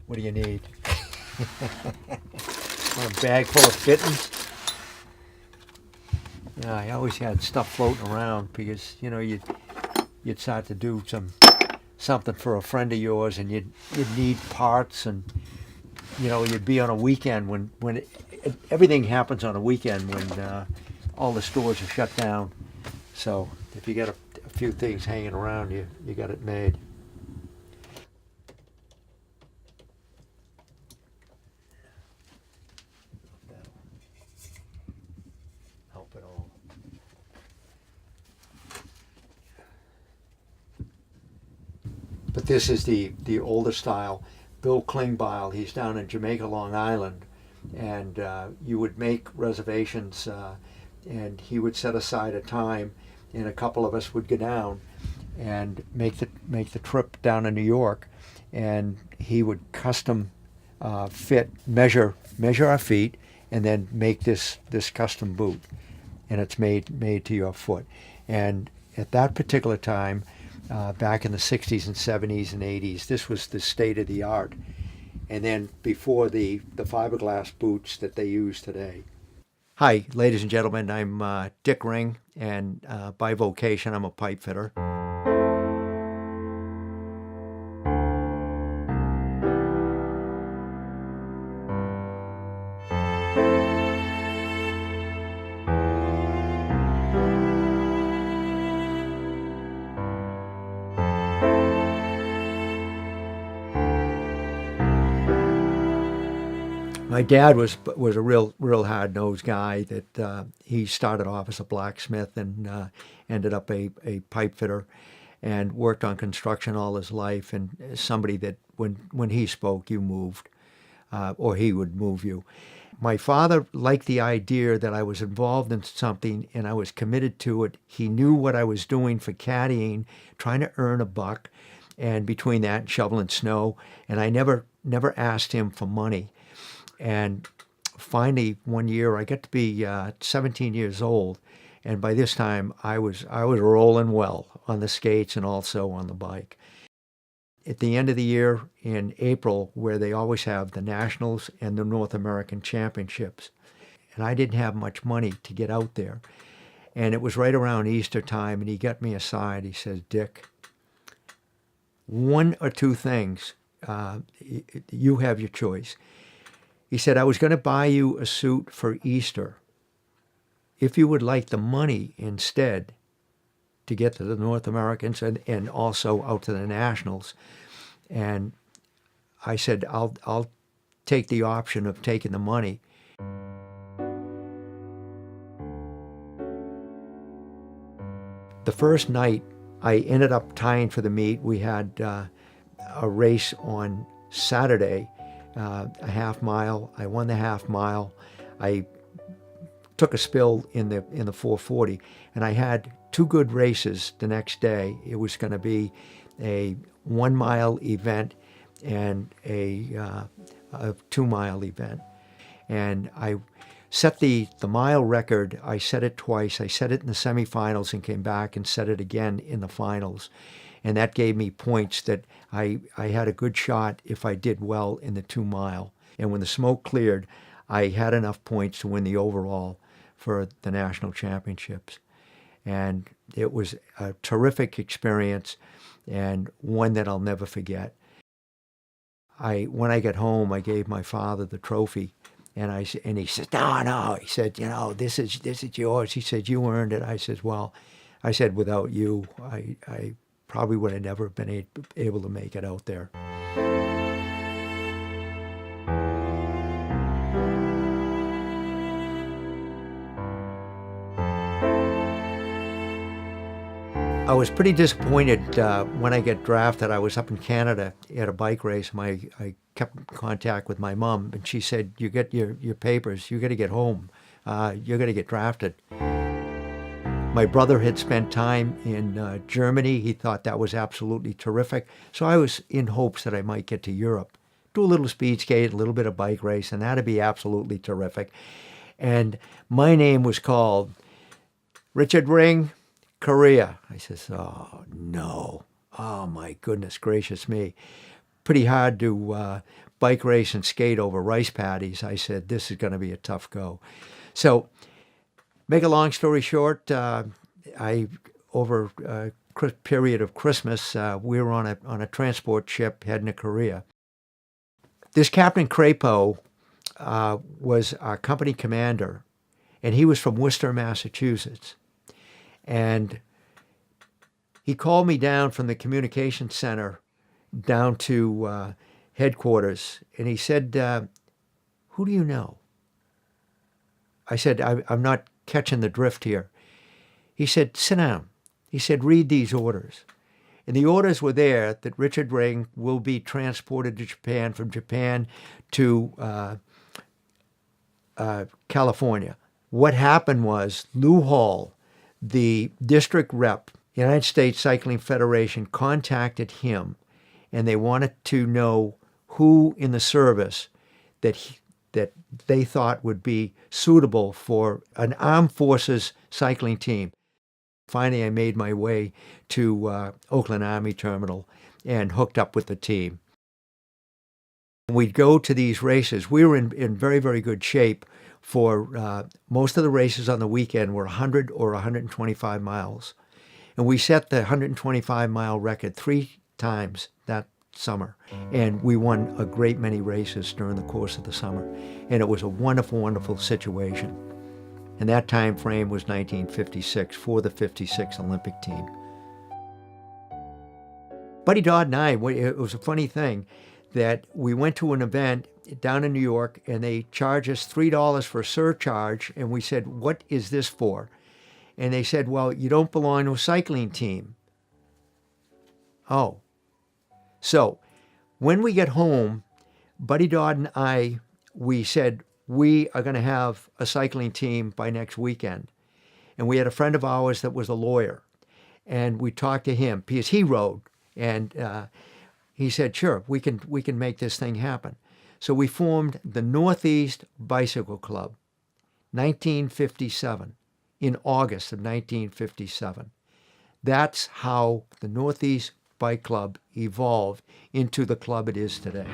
What do you need? Want a bag full of fittings? Yeah, I always had stuff floating around because, you know, you'd start to do something for a friend of yours, and you'd need parts, and you know, you'd be on a weekend when everything happens on a weekend when all the stores are shut down. So if you got a few things hanging around, you got it made. That'll help it all. But this is the older style. Bill Klingbeil, he's down in Jamaica, Long Island, and you would make reservations, and he would set aside a time, and a couple of us would go down and make the trip down to New York, and he would custom fit, measure our feet, and then make this custom boot, and it's made to your foot. And at that particular time, back in the 60s and 70s and 80s, this was the state of the art. And then before the fiberglass boots that they use today. Hi, ladies and gentlemen, I'm Dick Ring, and by vocation, I'm a pipe fitter. My dad was a real hard-nosed guy. That he started off as a blacksmith and ended up a pipe fitter, and worked on construction all his life. And somebody that when he spoke, you moved, or he would move you. My father liked the idea that I was involved in something and I was committed to it. He knew what I was doing for caddying, trying to earn a buck, and between that and shoveling snow. And I never asked him for money. And finally, one year, I got to be 17 years old, and by this time, I was rolling well on the skates and also on the bike. At the end of the year, in April, where they always have the Nationals and the North American Championships, and I didn't have much money to get out there, and it was right around Easter time, and he got me aside. He says, "Dick, one or two things, you have your choice." He said, "I was going to buy you a suit for Easter if you would like the money instead to get to the North Americans and also out to the Nationals." And I said, I'll take the option of taking the money. The first night, I ended up tying for the meet. We had a race on Saturday, a half mile. I won the half mile. I took a spill in the 440, and I had two good races the next day. It was going to be a 1 mile event and a 2 mile event. And I set the mile record. I set it twice. I set it in the semifinals and came back and set it again in the finals. And that gave me points that I had a good shot if I did well in the 2 mile. And when the smoke cleared, I had enough points to win the overall for the national championships. And it was a terrific experience and one that I'll never forget. When I got home, I gave my father the trophy, and he said, no. He said, you know, this is yours. He said, you earned it. I said, well, without you, I probably would have never been able to make it out there. I was pretty disappointed when I got drafted. I was up in Canada at a bike race. I kept in contact with my mom, and she said, you get your papers, you got to get home, you're going to get drafted. My brother had spent time in Germany. He thought that was absolutely terrific. So I was in hopes that I might get to Europe, do a little speed skate, a little bit of bike race, and that'd be absolutely terrific. And my name was called Richard Ring, Korea. I says, oh, no. Oh, my goodness gracious me. pretty hard to bike race and skate over rice paddies. I said, this is going to be a tough go. So, make a long story short, over a period of Christmas, we were on a transport ship heading to Korea. This Captain Crapo was our company commander, and he was from Worcester, Massachusetts. And he called me down from the communications center down to headquarters, and he said, who do you know? I said, I'm not catching the drift here. He said, sit down. He said, read these orders. And the orders were there that Richard Ring will be transported to Japan, from Japan to California. What happened was Lou Hall, the district rep, United States Cycling Federation, contacted him, and they wanted to know who in the service that they thought would be suitable for an armed forces cycling team. Finally, I made my way to Oakland Army Terminal and hooked up with the team. We'd go to these races. We were in very, very good shape for most of the races on the weekend were 100 or 125 miles. And we set the 125-mile record 3 times that summer. And we won a great many races during the course of the summer. And it was a wonderful, wonderful situation. And that time frame was 1956 for the 56 Olympic team. Buddy Dodd and I, it was a funny thing that we went to an event down in New York, and they charged us $3 for a surcharge, and we said, what is this for? And they said, well, you don't belong to a cycling team. Oh. So when we get home, Buddy Dodd and I, we said, we are going to have a cycling team by next weekend. And we had a friend of ours that was a lawyer. And we talked to him because he rode. And he said, sure, we can make this thing happen. So we formed the Northeast Bicycle Club, 1957, in August of 1957. That's how the Northeast Bike Club evolved into the club it is today.